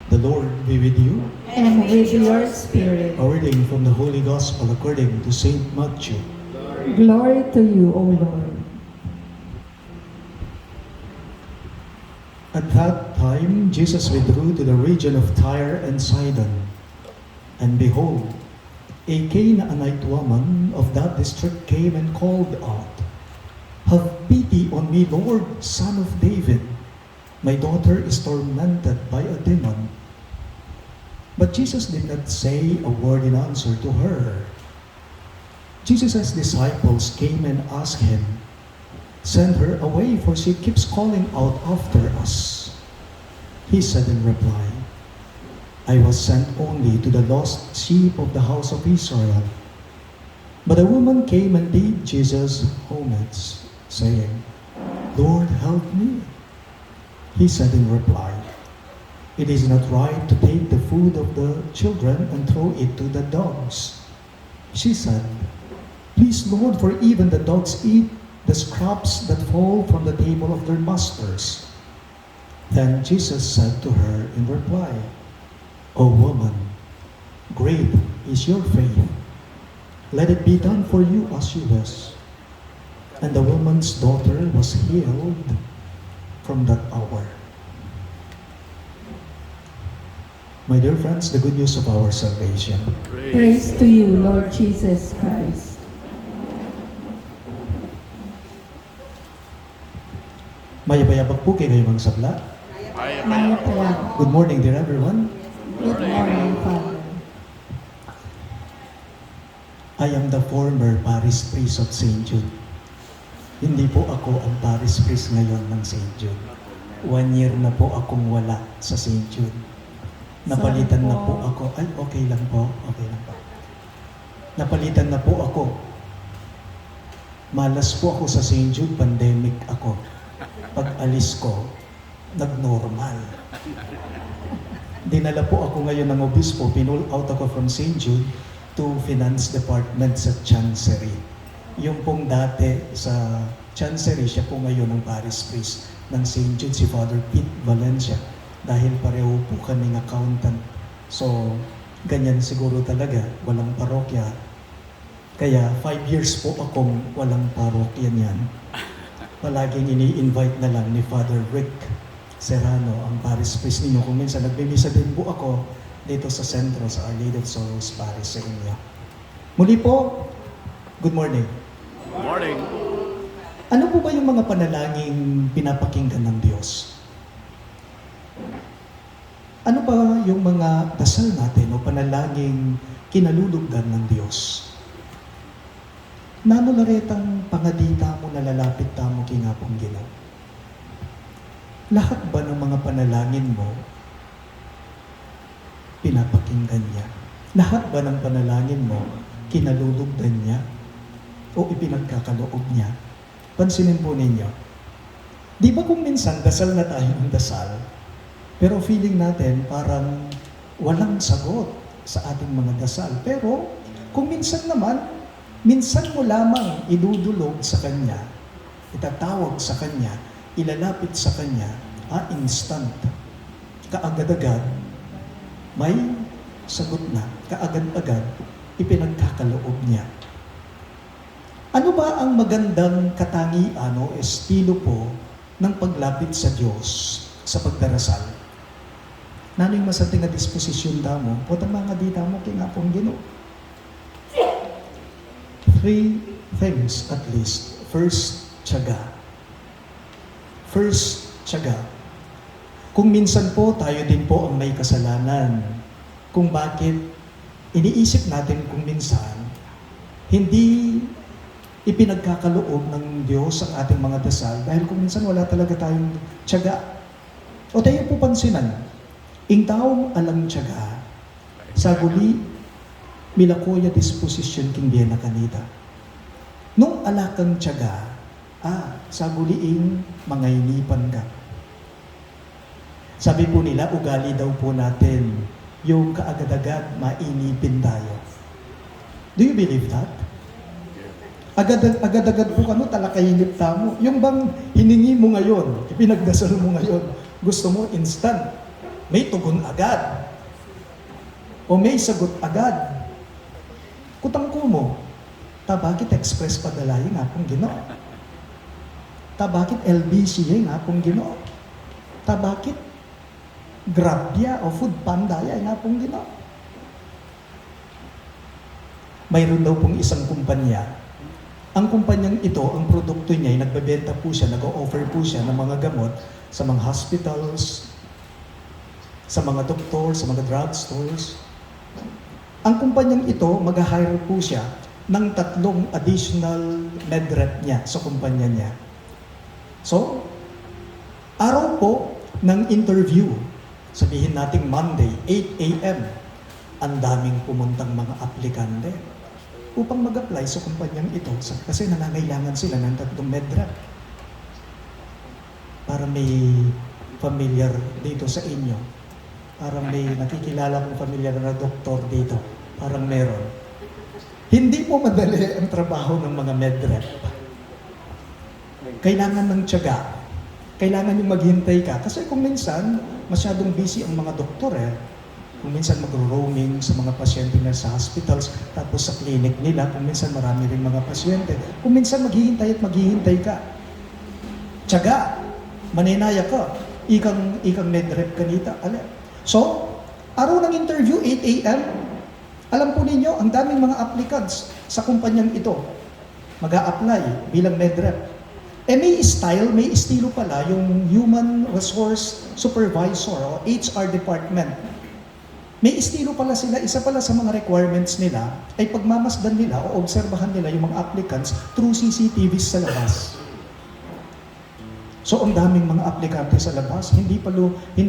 The Lord be with you. And with your spirit. A reading from the Holy Gospel according to Saint Matthew. Glory to you, O Lord. At that time, Jesus withdrew to the region of Tyre and Sidon. And behold, a Canaanite woman of that district came and called out, "Have pity on me, Lord, Son of David. My daughter is tormented by a demon." But Jesus did not say a word in answer to her. Jesus' disciples came and asked him, "Send her away, for she keeps calling out after us." He said in reply, "I was sent only to the lost sheep of the house of Israel." But a woman came and did Jesus homage, saying, "Lord, help me." He said in reply, "It is not right to take the food of the children and throw it to the dogs." She said, "Please, Lord, for even the dogs eat the scraps that fall from the table of their masters." Then Jesus said to her in reply, "O woman, great is your faith. Let it be done for you as you wish." And the woman's daughter was healed from that hour. My dear friends, the good news of our salvation. Praise to you, Lord Jesus Christ. Mayapayabak po kayo ngayong sabla. Maya pala. Good morning, dear everyone. Good morning, Father. I am the former parish priest of St. Jude. Hindi po ako ang parish priest ngayon ng St. Jude. 1 year na po akong wala sa St. Jude. Napalitan na po ako. Ay, okay lang po. Okay lang po. Napalitan na po ako. Malas po ako sa St. Jude. Pandemic ako. Pag alis ko, nag-normal. Dinala po ako ngayon ng obispo. Pinull out ako from St. Jude to Finance Department sa Chancery. Yung pong dati sa Chancery, siya po ngayon ang parish priest ng St. Jude, si Father Pete Valencia. Dahil pareho po kaming accountant. So, ganyan siguro talaga, walang parokya. Kaya 5 years po akong walang parokya niyan. Palaging ini-invite na lang ni Father Rick Serrano, ang parish priest ninyo. Kung minsan nagmimisa din po ako dito sa sentro, sa Our Lady of Sorrows Parish sa inyo. Muli po, good morning. Good morning. Ano po ba yung mga panalangin pinapakinggan ng Diyos? Ano ba yung mga dasal natin o panalangin kinalulugdan ng Diyos? Nanularetang pangadita mo na lalapit tamo kingapong Ginoo. Lahat ba ng mga panalangin mo pinapakinggan niya? Lahat ba ng panalangin mo kinalulugdan niya o ipinagkakaloob niya? Pansinin po ninyo. Di ba kung minsan dasal na tayo ng dasal, pero feeling natin parang walang sagot sa ating mga dasal. Pero kung minsan naman, minsan mo lamang idudulog sa Kanya, itatawag sa Kanya, ilalapit sa Kanya, instant. Kaagad-agad, may sagot na. Kaagad-agad, ipinagkakaloob niya. Ano ba ang magandang katangian o estilo po ng paglapit sa Diyos sa pagdarasal? Nano'y masating na disposisyon damo, o mga dita mo kingapong Ginoo. 3 things at least. First, tiyaga. First, tiyaga. Kung minsan po, tayo din po ang may kasalanan. Kung bakit iniisip natin kung minsan, hindi ipinagkakaloob ng Diyos ang ating mga dasal dahil kung minsan wala talaga tayong tiyaga. O tayo po pansinan, ing taong alam tiyaga, saguli, milakoya disposisyon king diyan na kanita. Nung alakang tiyaga, saguliing mangaynipan ka. Sabi po nila, ugali daw po natin yung kaagad-agad mainipin tayo. Do you believe that? Agad-agad po kano talakayin tamo. Yung bang hiningi mo ngayon, ipinagdasal mo ngayon, gusto mo instant. may tugon agad. O may sagot agad. Kutang kumo, ta bakit express padalay nga kung Ginoo? Ta bakit LBC nga kung Ginoo? Ta bakit Grabya o Food Panda nga kung Ginoo? Mayroon daw pong isang kumpanya. Ang kumpanyang ito, ang produkto niya ay nagbebenta po siya, nag-o-offer po siya ng mga gamot sa mga hospitals, sa mga doktor, sa mga drugstores. Ang kumpanyang ito, mag-hire po siya ng 3 additional medrep niya sa kumpanya niya. So, araw po ng interview, sabihin nating Monday, 8 a.m., ang daming pumuntang mga aplikante upang mag-apply sa kumpanyang ito kasi nangangailangan sila ng 3 medrep. Para may familiar dito sa inyo. Parang may nakikilala kong familiar na doktor dito. Parang meron. Hindi po madali ang trabaho ng mga medrep. Kailangan ng tiyaga. Kailangan yung maghintay ka. Kasi kung minsan, masyadong busy ang mga doktor Kung minsan mag-roaming sa mga pasyente na sa hospitals, tapos sa clinic nila, kung minsan marami rin mga pasyente. Kung minsan maghihintay at maghihintay ka. Tiyaga. Maninaya ka. Ikang medrep kanita. So, araw ng interview, 8 a.m., alam po ninyo, ang daming mga applicants sa kumpanyang ito mag-a-apply bilang medrep. May style, may estilo pala yung Human Resource Supervisor o HR Department. May estilo pala sila, isa pala sa mga requirements nila ay pagmamasdan nila o obserbahan nila yung mga applicants through CCTVs sa labas. So ang daming mga aplikante sa labas, hindi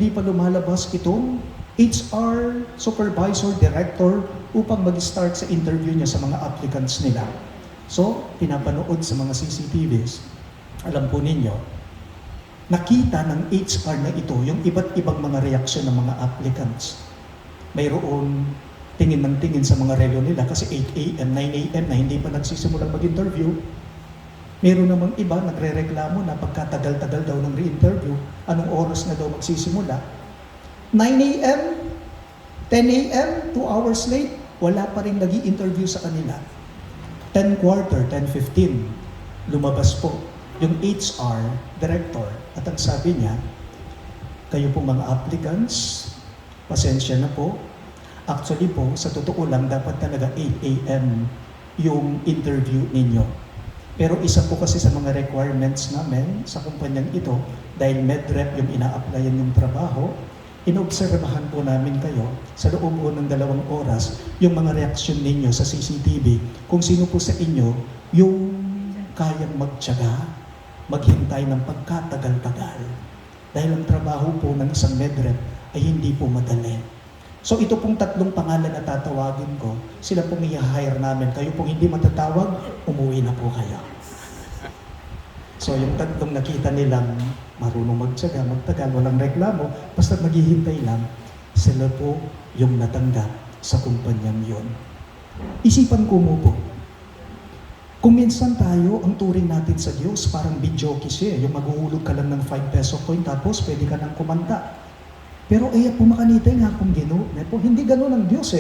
pa lumalabas itong HR Supervisor Director upang mag-start sa interview niya sa mga applicants nila. So, pinapanood sa mga CCTVs. Alam po ninyo, nakita ng HR na ito yung iba't ibang mga reaksyon ng mga applicants. Mayroon tingin ng tingin sa mga relo nila kasi 8 a.m., 9 a.m. na hindi pa nagsisimulang mag-interview. Meron namang iba nagre-reklamo na pagkatagal-tagal daw ng re-interview, anong oras na daw magsisimula. 9 a.m., 10 a.m., 2 hours late, wala pa rin nag-i-interview sa kanila. 10:15, 10:15, lumabas po yung HR director at ang sabi niya, kayo po mga applicants, pasensya na po. Actually po, sa totoo lang, dapat talaga 8 a.m. yung interview ninyo. Pero isa po kasi sa mga requirements namin sa kumpanyang ito, dahil medrep yung ina-applyan yung trabaho, inobserbahan po namin kayo sa loob po ng 2 oras yung mga reaksyon ninyo sa CCTV kung sino po sa inyo yung kayang magtiyaga, maghintay ng pagkatagal-tagal. Dahil ang trabaho po ng isang medrep ay hindi po madali. So ito pong 3 pangalan na tatawagin ko, sila pong i-hire namin. Kayo pong hindi matatawag, umuwi na po kayo. So yung 3 nakita nilang marunong magtiyaga, magtagal, walang reklamo, basta maghihintay lang, sila po yung natanggap sa kumpanyang yon. Isipan ko mo po, kung minsan tayo, ang turing natin sa Diyos, parang videoke siya, yung maghuhulog ka lang ng 5 peso coin, tapos pwede ka nang kumanta. Pero po makanitay nga kung Ginoo, hindi ganun ang Diyos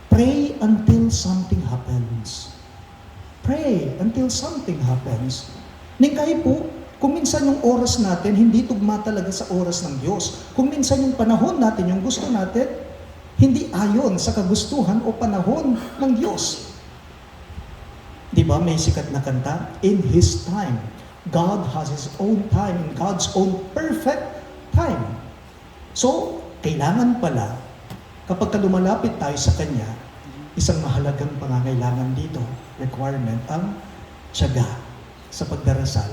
Pray until something happens. Pray until something happens. Ningkay po, kung minsan yung oras natin, hindi tugma talaga sa oras ng Diyos. Kung minsan yung panahon natin, yung gusto natin, hindi ayon sa kagustuhan o panahon ng Diyos. Di ba may sikat na kanta? In His time. God has His own time, in God's own perfect time. So, kailangan pala, kapag lumalapit tayo sa Kanya, isang mahalagang pangangailangan dito, requirement, ang tiyaga sa pagdarasal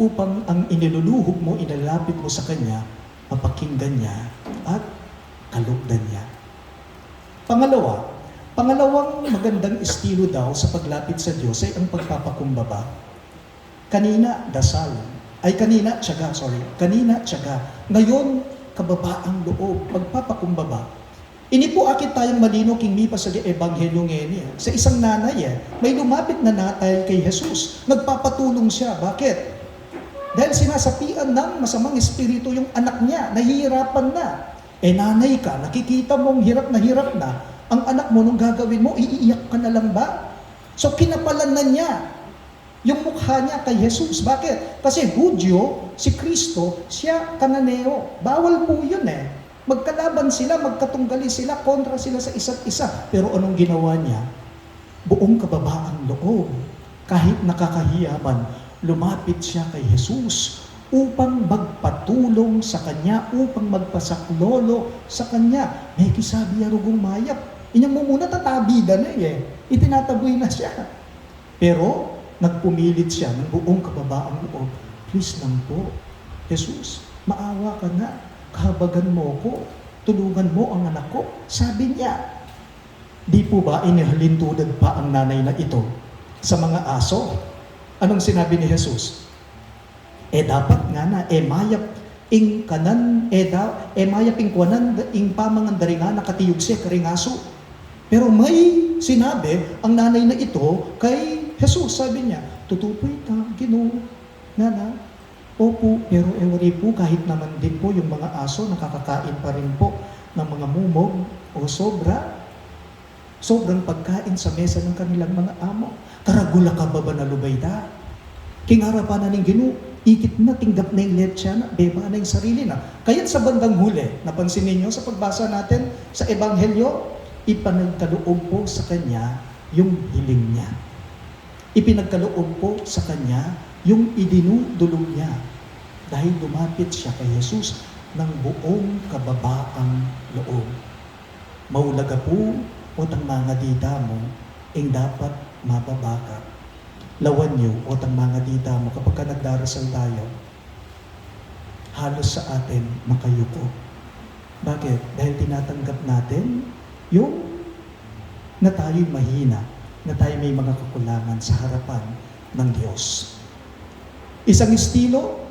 upang ang iniluluhog mo, ilalapit mo sa Kanya, mapakinggan niya at kalugdan niya. Pangalawang magandang estilo daw sa paglapit sa Diyos ay ang pagpapakumbaba. Kanina, tiyaga. Ngayon, kababaang loob, pagpapakumbaba. Ini po akit tayong malino king mipa sa ebanghelyo ngayon. Sa isang nanay, may lumapit na natay kay Jesus. Nagpapatulong siya. Bakit? Dahil sinasapian ng masamang espiritu yung anak niya, nahihirapan na. Nanay ka, nakikita mong hirap na, ang anak mo nung gagawin mo, iiyak ka na lang ba? So kinapalan na niya yung mukha niya kay Jesus. Bakit? Kasi Hudyo, si Kristo, siya Kananeo. Bawal po yun eh. Magkalaban sila, magkatunggali sila, kontra sila sa isa't isa. Pero anong ginawa niya? Buong kababaang loob, kahit nakakahiya man, lumapit siya kay Jesus upang magpatulong sa kanya, upang magpasaklolo sa kanya. May kisabi arugong mayap. Inyang mo muna tatabigan na eh. Itinataboy na siya. Pero, nagpumilit siya ng buong kababaang loob. Please lang po, Jesus, maawa ka na. Kahabagan mo ko. Tulungan mo ang anak ko. Sabi niya, di po ba inihalintulad pa ang nanay na ito sa mga aso? Anong sinabi ni Jesus? Dapat nga na, mayap ing kanan, mayap ing kuanan, ing pamangandaringa, nakatiyog siya karingaso. Pero may sinabi, ang nanay na ito, kay Jesus, sabi niya, tutupoy ka, Ginoo, nana, opo, pero ewari po, kahit naman din po yung mga aso, nakakakain pa rin po ng mga mumog o sobrang pagkain sa mesa ng kanilang mga amo. Karagula ka ba na lubayda? Kingarapan na ng Ginoo, ikit na, tinggap na yung letsya na, beba na yung sarili na. Kaya't sa bandang huli, napansin ninyo sa pagbasa natin sa Ebanghelyo, ipinagkaloob po sa kanya yung hiling niya. Ipinagkaloob po sa kanya yung idinudulog niya. Dahil lumapit siya kay Jesus ng buong kababaang loob. Maulaga po o tang mga dita mo, ing dapat mababaka. Lawan niyo o tang mga dita mo kapag ka nagdarasal tayo, halos sa atin makayuko. Bakit? Dahil tinatanggap natin yung na tayo'y mahina, na tayo may mga kakulangan sa harapan ng Diyos. Isang estilo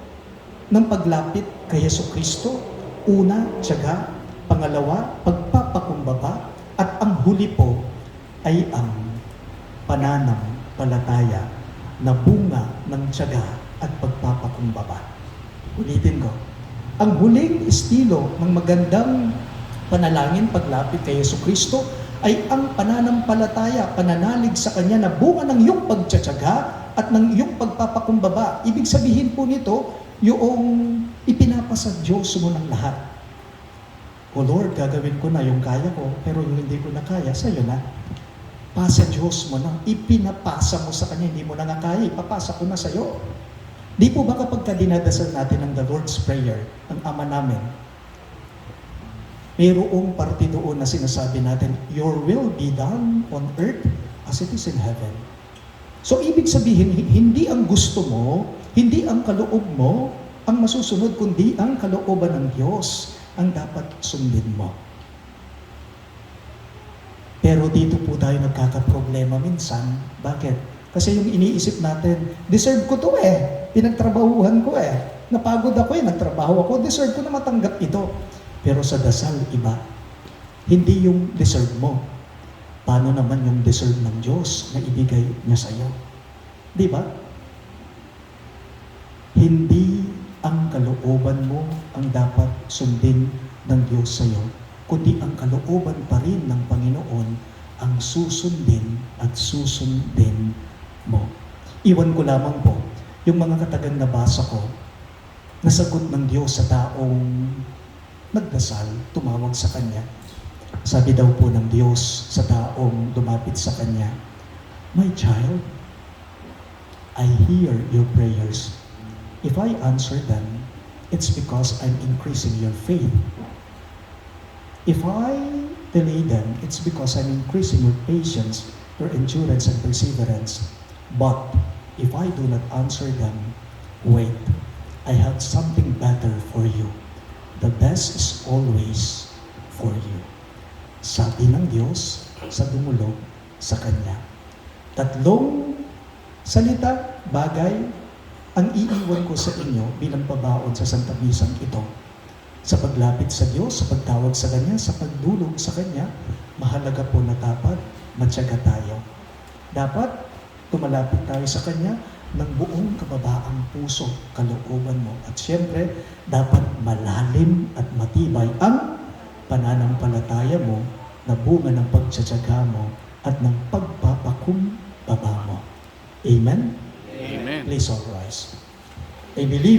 ng paglapit kay Jesucristo, una, tiyaga, pangalawa, pagpapakumbaba, at ang huli po ay ang pananampalataya na bunga ng tiyaga at pagpapakumbaba. Ulitin ko, ang huling estilo ng magandang panalangin paglapit kay Jesucristo ay ang pananampalataya, pananalig sa Kanya na bunga ng iyong pagtsatsaga at ng iyong pagpapakumbaba. Ibig sabihin po nito, yung ipinapasa Diyos mo ng lahat. O Lord, gagawin ko na yung kaya ko, pero yung hindi ko na kaya, sa'yo na. Pasa Diyos mo na, ipinapasa mo sa Kanya, hindi mo na nga kaya, ipapasa ko na sa'yo. Di po ba kapag dinadasal natin ang the Lord's Prayer, ang Ama namin, mayroong parte doon na sinasabi natin, your will be done on earth as it is in heaven. So, ibig sabihin, hindi ang gusto mo, hindi ang kaloob mo, ang masusunod, kundi ang kalooban ng Diyos ang dapat sundin mo. Pero dito po tayo nagkakaproblema minsan. Bakit? Kasi yung iniisip natin, deserve ko to pinagtrabahuhan ko napagod ako nagtrabaho ako, deserve ko na matanggap ito. Pero sa dasal, iba. Hindi yung deserve mo. Paano naman yung deserve ng Diyos na ibigay niya sa iyo? Di ba? Hindi ang kalooban mo ang dapat sundin ng Diyos sa iyo, kundi ang kalooban pa rin ng Panginoon ang susundin at susundin mo. Iwan ko lamang po, yung mga katagang nabasa ko, nasagot ng Diyos sa taong nagdasal, tumawag sa Kanya. Sabi daw po ng Diyos sa taong lumapit sa Kanya, my child, I hear your prayers. If I answer them, it's because I'm increasing your faith. If I delay them, it's because I'm increasing your patience, your endurance and perseverance. But if I do not answer them, wait, I have something better for you. The best is always for you. Sabi ng Diyos sa dumulog sa Kanya. Tatlong salita, bagay, ang iiwan ko sa inyo bilang pabaon sa Santa Misang ito. Sa paglapit sa Diyos, sa pagtawag sa Kanya, sa pagdulog sa Kanya, mahalaga po na dapat matyaga tayo. Dapat tumalapit tayo sa Kanya ng buong kababaang puso, kalooban mo. At siyempre, dapat malalim at matibay ang pananampalataya mo na bunga ng pagtsatsaga mo at ng pagpapakumbaba mo. Amen? Amen. Please all rise. I believe